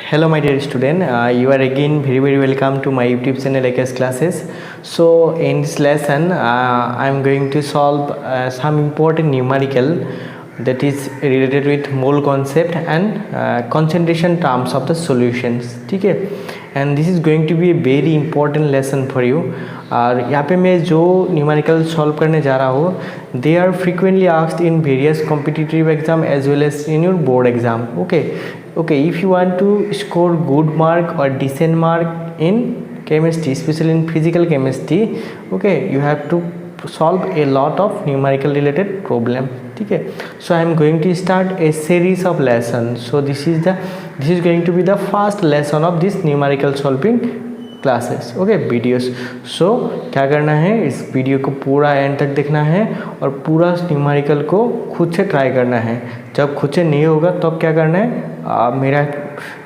Hello my dear student, you are again very welcome to my YouTube channel AKS classes. So in this lesson I am going to solve some important numerical that is related with mole concept and concentration terms of the solutions. ठीक है, and this is going to be a very important lesson for you. और यहाँ पे मैं जो numerical solve करने जा रहा हूँ they are frequently asked in various competitive exam as well as in your board exam. Okay, if you want to score good mark or decent mark in chemistry, especially in physical chemistry, okay, you have to solve a lot of numerical related problem. ठीक है, so I am going to start a series of lessons. So this is going to be the first lesson of this numerical solving classes. Okay videos. So क्या करना है, इस video को पूरा and तक देखना है और पूरा न्यूमेरिकल को खुद से ट्राई करना है. जब खुद से नहीं होगा तब तो क्या करना है, मेरा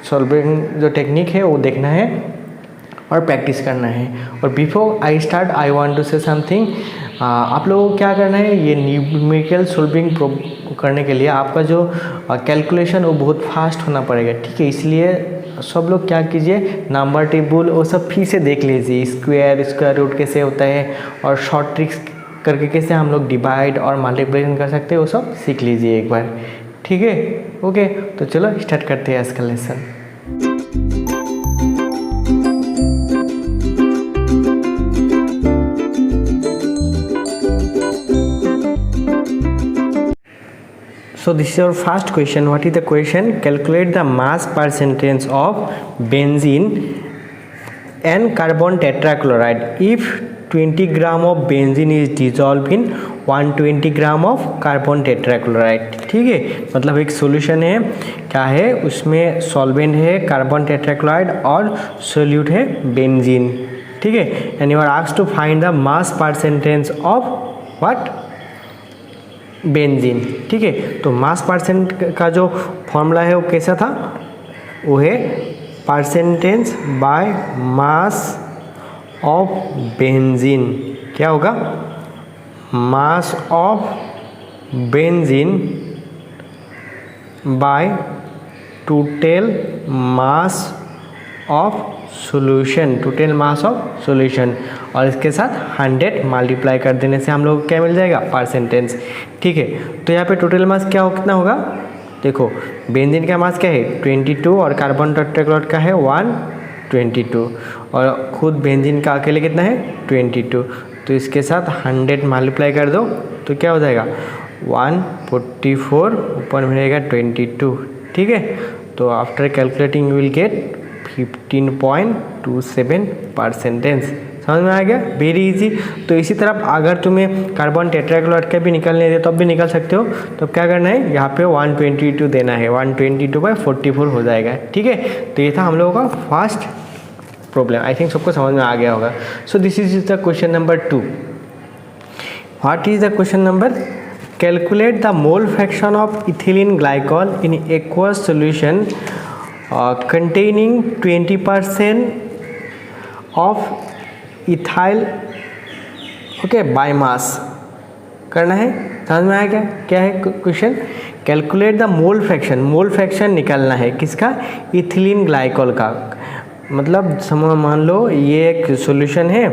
सॉल्विंग जो टेक्निक है वो देखना है और प्रैक्टिस करना है. और before I start I want to say something. आप लोगों को क्या करना है, ये न्यूमेरिकल सॉल्विंग करने के लिए आपका जो कैलकुलेशन वो बहुत फास्ट होना पड़ेगा. ठीक है, इसलिए सब लोग क्या कीजिए, नंबर टेबल वो सब फिर से देख लीजिए. स्क्वायर रूट कैसे होता है और शॉर्ट ट्रिक्स करके कैसे हम लोग डिवाइड और मल्टीप्लिकेशन कर सकते हैं वो सब सीख लीजिए एक बार. ठीक है, ओके. तो चलो स्टार्ट करते हैं आज का lesson. So this is your first question. What is the question? Calculate the mass percentage of benzene and carbon tetrachloride if 20 gram of benzene is dissolved in 120 gram of carbon tetrachloride. ठीक है, मतलब एक solution है, क्या है उसमें solvent है carbon tetrachloride और सोल्यूट है बेंजीन. ठीक है, and you are asked to find the mass percentage of what, benzene. ठीक है, तो मास परसेंट का जो फॉर्मूला है वो कैसा था, वो है percentage by mass of benzene. क्या होगा, mass of benzene by total mass of solution, total mass of solution, और इसके साथ 100 मल्टीप्लाई कर देने से हम लोग क्या मिल जाएगा, परसेंटेज. ठीक है, तो यहाँ पे टोटल मास क्या हो, कितना होगा, देखो बेंजीन का मास क्या है 22 और कार्बन टेट्राक्लोराइड का है 122 और खुद बेंजीन का अकेले कितना है 22. तो इसके साथ 100 मल्टीप्लाई कर दो तो क्या हो जाएगा 144, ऊपर में रहेगा 22. ठीक है, तो after calculating you will gate 15.27 percentage. समझ में आ गया, वेरी इजी. तो इसी तरह अगर तुम्हें कार्बन टेट्राक्लोराइड का भी निकलने दे तो अब भी निकल सकते हो. तो क्या करना है, यहाँ पे 122 देना है, 122/44 हो जाएगा. ठीक है, तो ये था हम लोगों का फर्स्ट प्रॉब्लम. आई थिंक सबको समझ में आ गया होगा. So this is the question number 2. What is the question number, calculate the mole fraction of ethylene glycol in aqueous solution containing 20% of ethyl, okay, by mass करना है. समझ में आया क्या है question, calculate the mole fraction. Mole fraction निकालना है किसका, इथिलीन ग्लाइकॉल का. मतलब मान लो ये एक सॉल्यूशन है.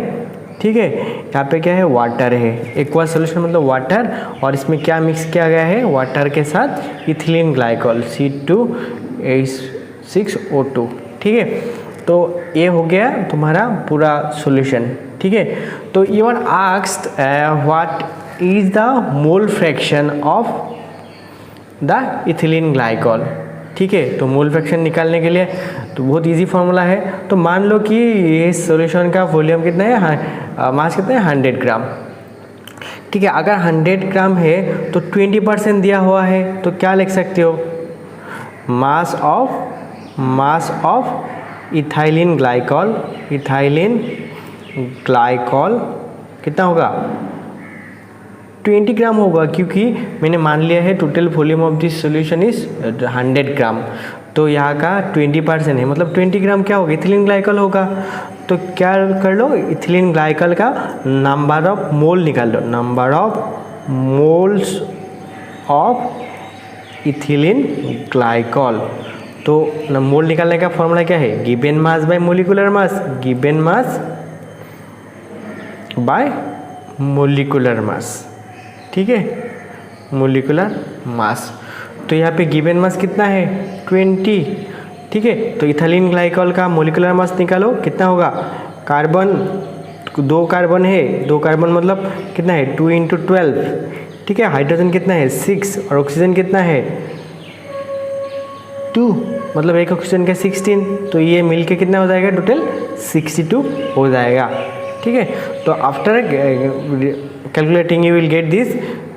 ठीक है, यहाँ पे क्या है, वाटर है, एक्वा सॉल्यूशन मतलब वाटर, और इसमें क्या मिक्स किया गया है, वाटर के साथ इथिलीन ग्लाइकॉल C2H6O2. ठीक है, तो ये हो गया तुम्हारा पूरा सॉल्यूशन. ठीक है, तो you are asked what is the mole fraction of the ethylene glycol. ठीक है, तो मोल फ्रैक्शन निकालने के लिए तो बहुत इजी फार्मूला है. तो मान लो कि ये सॉल्यूशन का वॉल्यूम कितना है, मास कितना है 100 ग्राम. ठीक है, अगर 100 ग्राम है तो 20% दिया हुआ है, तो क्या लिख सकते हो, मास ऑफ इथाइलिन ग्लाइकॉल कितना होगा 20 ग्राम होगा, क्योंकि मैंने मान लिया है total volume of this solution is 100 ग्राम. तो यहाँ का 20% है, मतलब 20 ग्राम क्या होगा, इथिलीन ग्लाइकॉल होगा. तो क्या कर लो, इथिलीन ग्लाइकॉल का नंबर ऑफ मोल निकाल लो, number of moles of ethylene glycol. तो मोल निकालने का फॉर्मूला क्या है, given mass by molecular mass, given mass by molecular mass, ठीक है, मोलिकुलर मास। तो यहाँ पे गिवन मास कितना है 20, ठीक है। तो इथाइलिन ग्लाइकॉल का मोलिकुलर मास निकालो, कितना होगा, कार्बन 2 कार्बन है, 2 कार्बन मतलब कितना है 2 × 12, ठीक है। हाइड्रोजन कितना है 6 और ऑक्सीजन कितना है 2, मतलब एक ऑक्सीजन का 16, तो ये मिलके कितना हो जाएगा टोटल 62 हो जाएगा, ठीक है। तो after calculating you will get this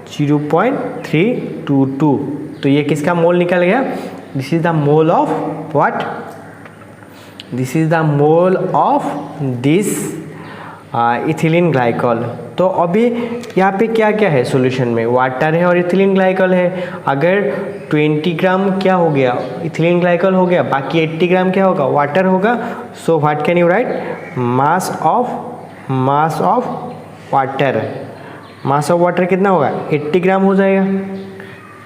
0.322। तो ये किसका मोल निकल गया, this is the mole of what, this is the mole of this ethylene glycol. तो अभी यहाँ पे क्या क्या है सॉल्यूशन में, वाटर है और इथिलीन ग्लाइकॉल है। अगर 20 ग्राम क्या हो गया इथिलीन ग्लाइकॉल हो गया, बाकी 80 ग्राम क्या होगा वाटर होगा। So what can you right, mass of water, mass of water कितना होगा 80 ग्राम हो जाएगा,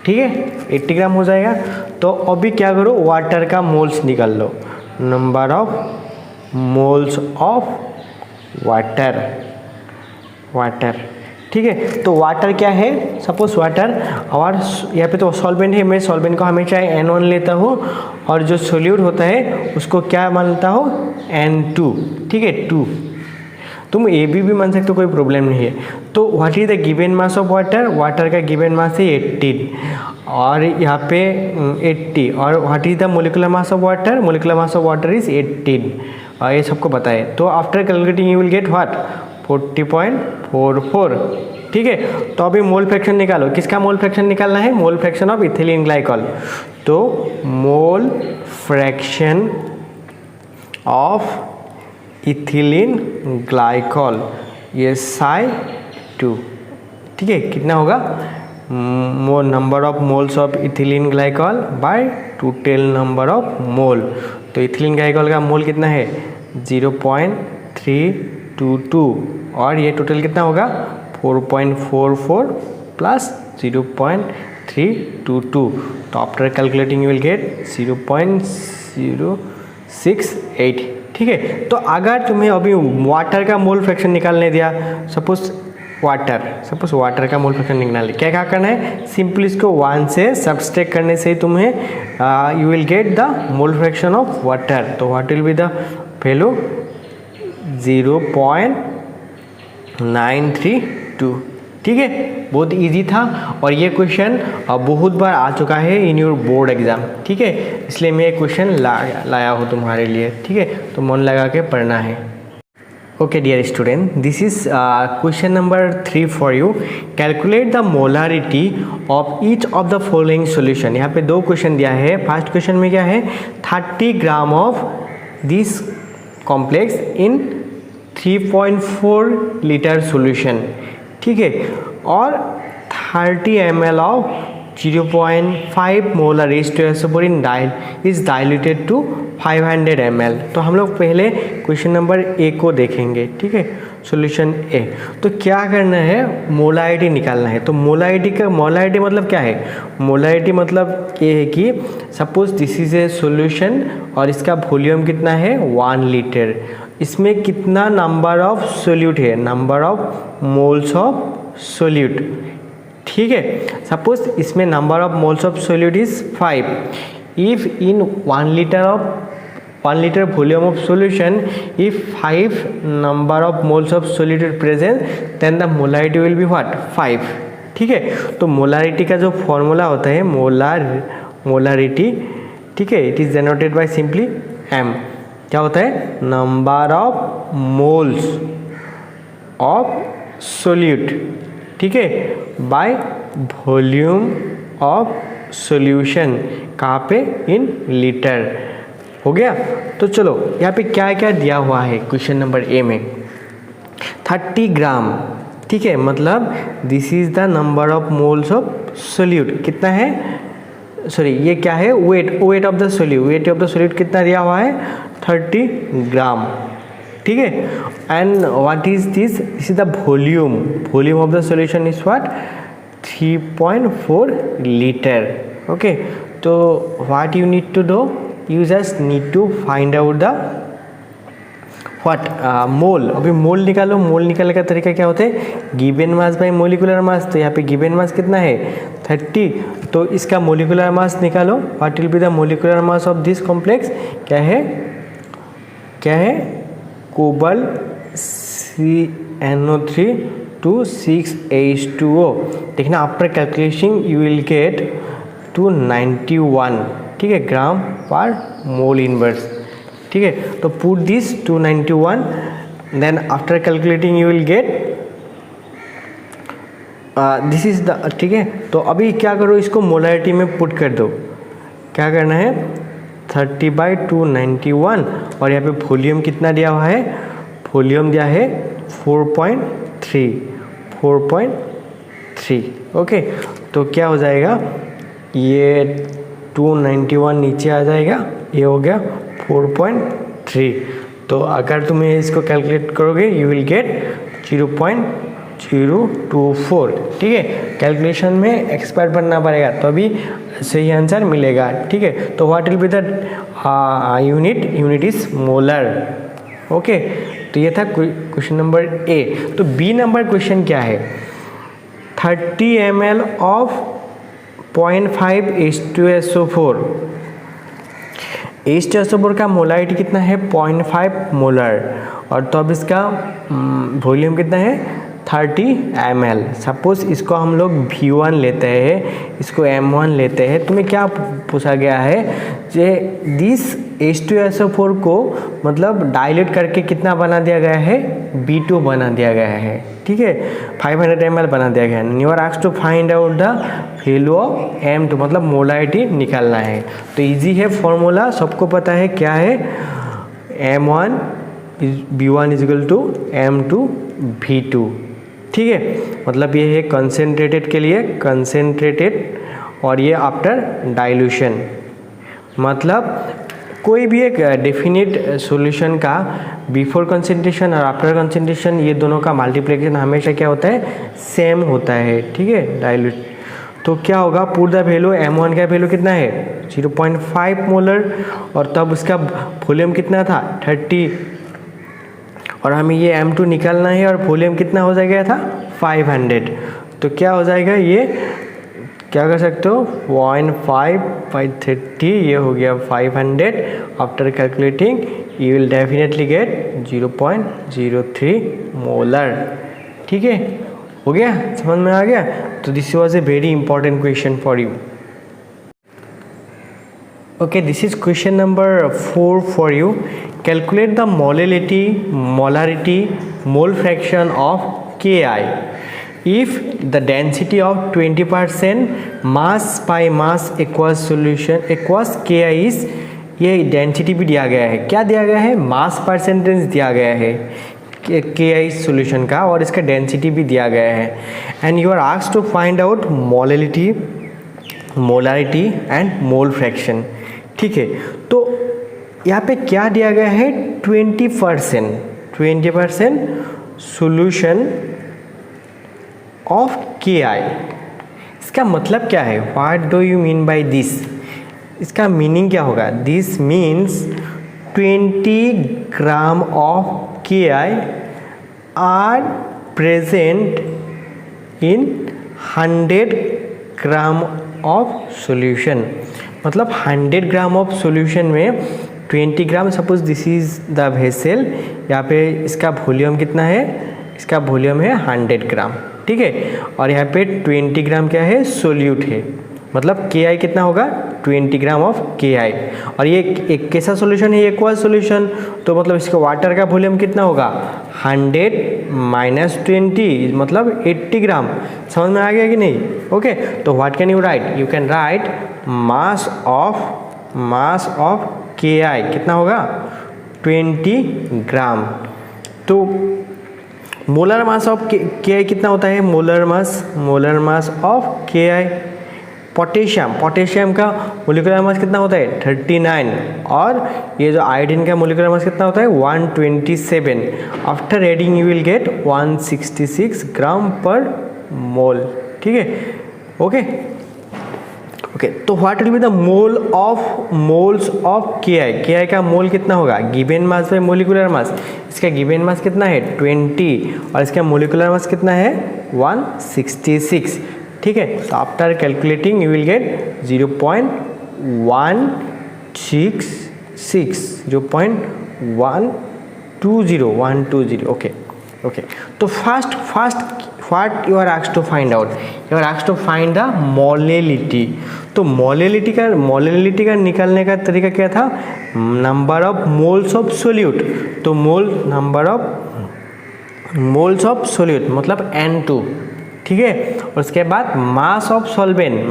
ठीक है, 80 ग्राम हो जाएगा। तो अभी क्या करो, वाटर का मोल्स निकाल लो, number of moles of water, ठीक है। तो वाटर क्या है, सपोज वाटर और यहाँ पे तो सॉल्वेंट है, मैं सॉल्वेंट को हमेशा N1 लेता हूँ और जो सोल्यूट होता है उसको क्या मानता हूँ N2, ठीक है 2। तुम ए बी भी मान सकते हो, कोई प्रॉब्लम नहीं है। तो what is the given mass of water, water का गिवन मास है 18 और यहाँ पे 80, और what is the molecular mass of water, molecular mass of water is 18, और ये सबको पता है। तो after calculating you will get what 40.44, ठीक है। तो अभी मोल फ्रैक्शन निकालो, किसका मोल फ्रैक्शन निकालना है, mole fraction of ethylene glycol. तो mole fraction of ethylene glycol ये psi2, ठीक है, कितना होगा number of moles of ethylene glycol by total number of mole. तो इथिलीन ग्लाइकॉल का मोल कितना है 0.322 और ये टोटल कितना होगा 4.44 प्लस 0.322। तो after calculating you will gate 0.068, ठीक है। तो अगर तुम्हें अभी वाटर का मोल फ्रैक्शन निकालने दिया, सपोज वाटर का मोल फ्रैक्शन निकालने, क्या क्या करना है, सिंपली इसको 1 से सब्सट्रैक्ट करने से तुम्हें you will get the mole fraction of water. तो what will be the value 0.932, ठीक है। बहुत इजी था और ये क्वेश्चन बहुत बार आ चुका है इन योर बोर्ड एग्जाम, ठीक है, इसलिए मैं ये क्वेश्चन लाया हूँ तुम्हारे लिए, ठीक है। तो मन लगा के पढ़ना है। Okay dear student, this is question number 3 for you. Calculate the molarity of each of the following solution. यहाँ पे 2 क्वेश्चन दिया है। फर्स्ट क्वेश्चन में क्या है 30 gram of this complex in 3.4 litre solution, ठीक है, और 30 ml of 0.5 molar H2SO4 is diluted to 500 ml। तो हम लोग पहले क्वेश्चन नंबर ए को देखेंगे, ठीक है, सॉल्यूशन ए। तो क्या करना है, मोलारिटी निकालना है। तो मोलारिटी मतलब क्या है, मोलारिटी मतलब ये है कि suppose this is a solution और इसका वॉल्यूम कितना है 1 लीटर, इसमें कितना नंबर ऑफ सोल्यूट है, number of moles of solute, ठीक है। सपोज इसमें number of moles of solute is 5। If in 1 liter volume of solution, if 5 number of moles of solute is present, then the molarity will be what 5, ठीक है। तो molarity का जो formula होता है मोलारिटी, ठीक है, it is generated by simply m। क्या होता है, number of moles of solute, ठीक है, बाय वॉल्यूम ऑफ सॉल्यूशन, कहाँ पे, इन लीटर, हो गया। तो चलो यहाँ पे क्या क्या दिया हुआ है क्वेश्चन नंबर ए में 30 ग्राम, ठीक है, मतलब this is the number of moles of solute, कितना है, सॉरी ये क्या है, वेट ऑफ द सोल्यूट कितना दिया हुआ है 30 ग्राम, ठीक है। And what is this is the volume of the solution is what 3.4 litre, okay. तो what you need to do, you just need to find out the what mole. अभी mole निकालो। मोल निकालने का तरीका क्या होता है, गिवन मास बाय मोलिकुलर मास। तो यहाँ पे गिवन मास कितना है 30, तो इसका मोलिकुलर मास निकालो। What will be the molecular mass of this complex, क्या है कोबाल्ट CnO3 to 6H2O। देखना after calculation you will gate 291, ठीक है, ग्राम पर मोल इनवर्स, ठीक है। तो put this 291, then after calculating you will get this is the, ठीक है। तो अभी क्या करो, इसको मोलारिटी में पुट कर दो। क्या करना है 30/291, और यहाँ पे वॉल्यूम कितना दिया हुआ है, वॉल्यूम दिया है 4.3। ओके, तो क्या हो जाएगा, ये 291 नीचे आ जाएगा, ये हो गया 4.3। तो अगर तुम्हें इसको कैलकुलेट करोगे यू विल गेट 0.024, ठीक है। कैलकुलेशन में एक्सपर्ट बनना पड़ेगा तो अभी सही आंसर मिलेगा, ठीक है। तो what will be the unit is molar. Okay, तो ये था क्वेश्चन नंबर ए। तो बी नंबर क्वेश्चन क्या है, 30 ml ऑफ 0.5 H2SO4। H2SO4 का मोलारिटी कितना है 0.5 मोलर, और तो अब इसका वॉल्यूम कितना है 30 ml। सपोज इसको हम लोग V1 लेते हैं, इसको M1 लेते हैं। तुम्हें क्या पूछा गया है, जे दिस H2SO4 को मतलब डाइल्यूट करके कितना बना दिया गया है, B2 बना दिया गया है, ठीक है, 500 ml बना दिया गया है। You are asked to find out the value of M2, मतलब मोलारिटी निकालना है। तो इजी है फॉर्मूला, सबको पता है क्या है, M1 B1 is equal to M2 V2, ठीक है। मतलब ये है कंसेंट्रेटेड के लिए कंसेंट्रेटेड, और ये आफ्टर डाइल्यूशन। मतलब कोई भी एक डेफिनिट सॉल्यूशन का बिफोर कंसेंट्रेशन और आफ्टर कंसेंट्रेशन, ये दोनों का मल्टीप्लिकेशन हमेशा क्या होता है, सेम होता है, ठीक है, डाइल्यूट। तो क्या होगा, पुट द वैल्यू, M1 का वैल्यू कितना है 0.5 मोलर, और तब उसका वॉल्यूम कितना था 30, और हमें ये M2 निकालना है, और वॉल्यूम कितना हो जाएगा था 500। तो क्या हो जाएगा, ये क्या कर सकते हो 0.5/30, ये हो गया 500। After calculating you will definitely gate 0.03 molar, ठीक है। हो गया, समझ में आ गया। तो this was a very important question for you. Okay, this is question number 4 for you. Calculate the molarity, mole fraction of Ki. If the density of 20% mass by mass aqueous solution aqueous Ki is, ये density भी दिया गया है, क्या दिया गया है, mass percentage दिया गया है Ki सॉल्यूशन का, और इसका डेंसिटी भी दिया गया है। And you are asked to find out molarity and mole fraction, ठीक है। तो यहाँ पे क्या दिया गया है 20% सॉल्यूशन ऑफ Ki। इसका मतलब क्या है, what do you mean by this, इसका मीनिंग क्या होगा, this means 20 gram of Ki are present in 100 gram of solution. मतलब 100 ग्राम ऑफ सॉल्यूशन में 20 gram, suppose this is the vessel, यहाँ पे इसका वॉल्यूम कितना है, इसका वॉल्यूम है 100 ग्राम, ठीक है, और यहाँ पे 20 ग्राम क्या है, सोल्यूट है। मतलब Ki कितना होगा 20 ग्राम ऑफ Ki, और ये एक कैसा सॉल्यूशन है, एक्वा सॉल्यूशन। तो मतलब इसका वाटर का वॉल्यूम कितना होगा 100 - 20 मतलब 80 ग्राम। समझ में आ गया कि नहीं। ओके, तो what can you right, you can write mass of Ki कितना होगा 20 ग्राम। तो मोलर मास ऑफ Ki कितना होता है, molar mass of Ki। Potassium का मोलिकुलर मास कितना होता है 39, और ये जो आयोडीन का मोलिकुलर मास कितना होता है 127। After adding you will gate 166 ग्राम पर मोल, ठीक है। ओके, ओके, तो what will be the moles of के आई का मोल कितना होगा, गिवन मास बाय मोलिकुलर मास। इसका गिवन मास कितना है 20 और इसका मोलिकुलर मास कितना है 166। ठीक है, तो after calculating you will get 0.120। Okay, तो first what you are asked to find out, you are asked to find the molality. तो मोलेलिटी का निकालने का तरीका क्या था, number of moles of solute. तो number of moles of solute मतलब N2। ठीक है, और उसके बाद मास ऑफ सॉल्वेंट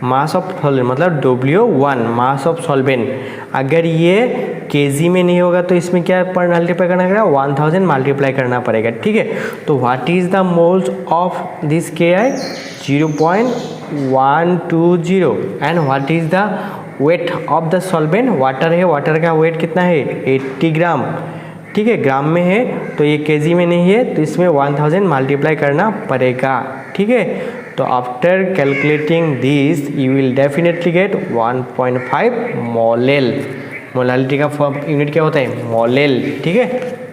मतलब W1 मास ऑफ सॉल्वेंट। अगर ये केजी में नहीं होगा तो इसमें क्या मल्टीप्लाई करना पड़ेगा, 1000 मल्टीप्लाई करना पड़ेगा। ठीक है, तो what is the moles of this के आई 0.120 and what is the weight of the solvent, water है, वाटर का वेट कितना है 80 ग्राम। ठीक है, ग्राम में है तो ये केजी में नहीं है, तो इसमें 1000 मल्टीप्लाई करना पड़ेगा। ठीक है, तो after calculating this you will definitely get 1.5 molal. Molality का यूनिट क्या होता है, मोलेल। ठीक है,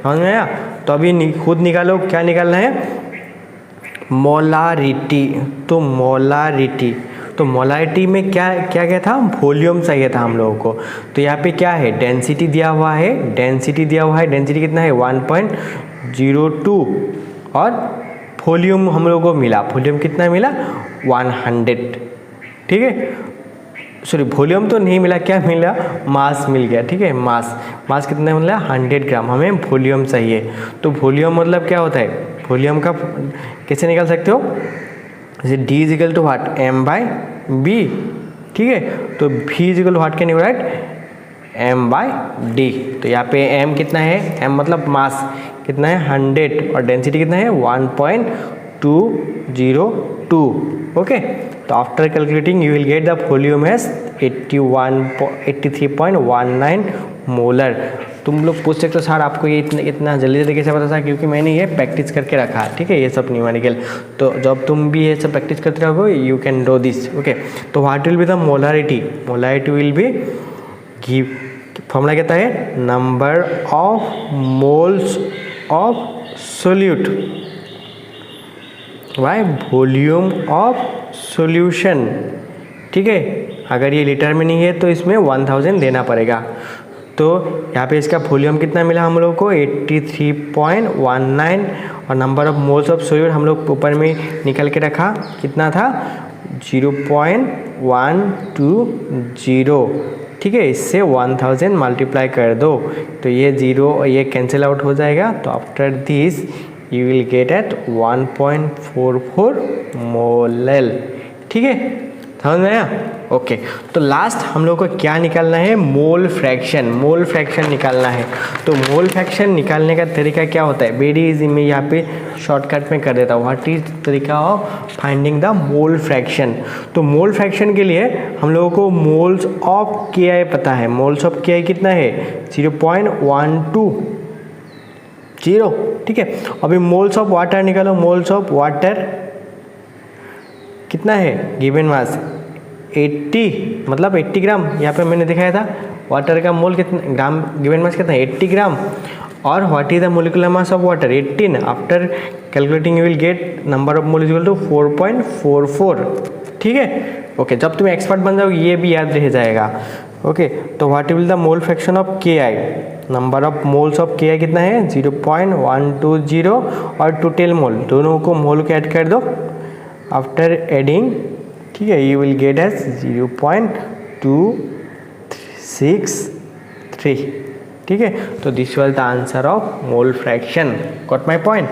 समझ में आया। तो अभी खुद निकालो, क्या निकालना है, मोलारिटी। तो मोलारिटी में क्या था, वॉल्यूम चाहिए था हम लोगों को। तो यहाँ पे क्या है, डेंसिटी दिया हुआ है, डेंसिटी कितना है 1.02 और वॉल्यूम हम लोगों को मिला, वॉल्यूम कितना मिला 100। ठीक है, सॉरी वॉल्यूम तो नहीं मिला, क्या मिला, मास मिल गया। ठीक है, मास कितना मिला 100 ग्राम, हमें वॉल्यूम चाहिए। तो वॉल्यूम मतलब क्या होता है, वॉल्यूम का कैसे निकाल सकते हो, जैसे D is equal to what M/B। ठीक है, तो V is equal to what can you write M/D। तो यहाँ पे M कितना है, M मतलब मास कितना है 100 और डेंसिटी कितना है 1.202। ओके, तो after calculating you will get the volume as 83.19 molar. तुम लोग पूछ सकते हो सर आपको ये इतना जल्दी कैसे पता था, क्योंकि मैंने ये प्रैक्टिस करके रखा है। ठीक है, ये सब न्यूमेरिकल, तो जब तुम भी ये सब प्रैक्टिस करते रहोगे you can do this. Okay, तो what will be the molarity will be give, formula कहता है number of moles of solute by volume of solution. ठीक है, अगर ये लीटर में नहीं है तो इसमें 1000 देना पड़ेगा। तो यहाँ पे इसका वॉल्यूम कितना मिला हम लोग को 83.19 और number of moles of solute हम लोग ऊपर में निकल के रखा, कितना था 0.120। ठीक है, इससे 1000 मल्टीप्लाई कर दो तो ये 0 ये कैंसिल आउट हो जाएगा। तो after this you will get at 1.44 molal. ठीक है, समझ में आया। ओके, तो लास्ट हम लोग को क्या निकालना है, मोल फ्रैक्शन निकालना है। तो मोल फ्रैक्शन निकालने का तरीका क्या होता है, वेरी इजी, मैं यहाँ पे शॉर्टकट में कर देता हूँ। व्हाट इज तरीका of finding the mole fraction. तो मोल फ्रैक्शन के लिए हम लोगों को मोल्स ऑफ के आई पता है, मोल्स ऑफ के आई कितना है 0.120। ठीक है, अभी मोल्स ऑफ वाटर निकालो, मोल्स ऑफ वाटर कितना है, गिवन मास 80 मतलब 80 ग्राम। यहाँ पे मैंने दिखाया था वाटर का मोल कितना ग्राम, गिवन मास कितना है 80 ग्राम। और what is the molecular mass of water 18। After calculating you will get number of mole equal to 4.44। ठीक है, ओके, जब तुम एक्सपर्ट बन जाओगे ये भी याद रह जाएगा। ओके, तो what will the mole fraction of के आई, नंबर ऑफ मोल्स ऑफ के आई कितना है 0.120 और टोटल मोल, दोनों को मोल को ऐड कर दो। आफ्टर एडिंग, ठीक है, यू विल गेट एज 0.263। ठीक है, तो this was the answer of mole fraction. Got my point.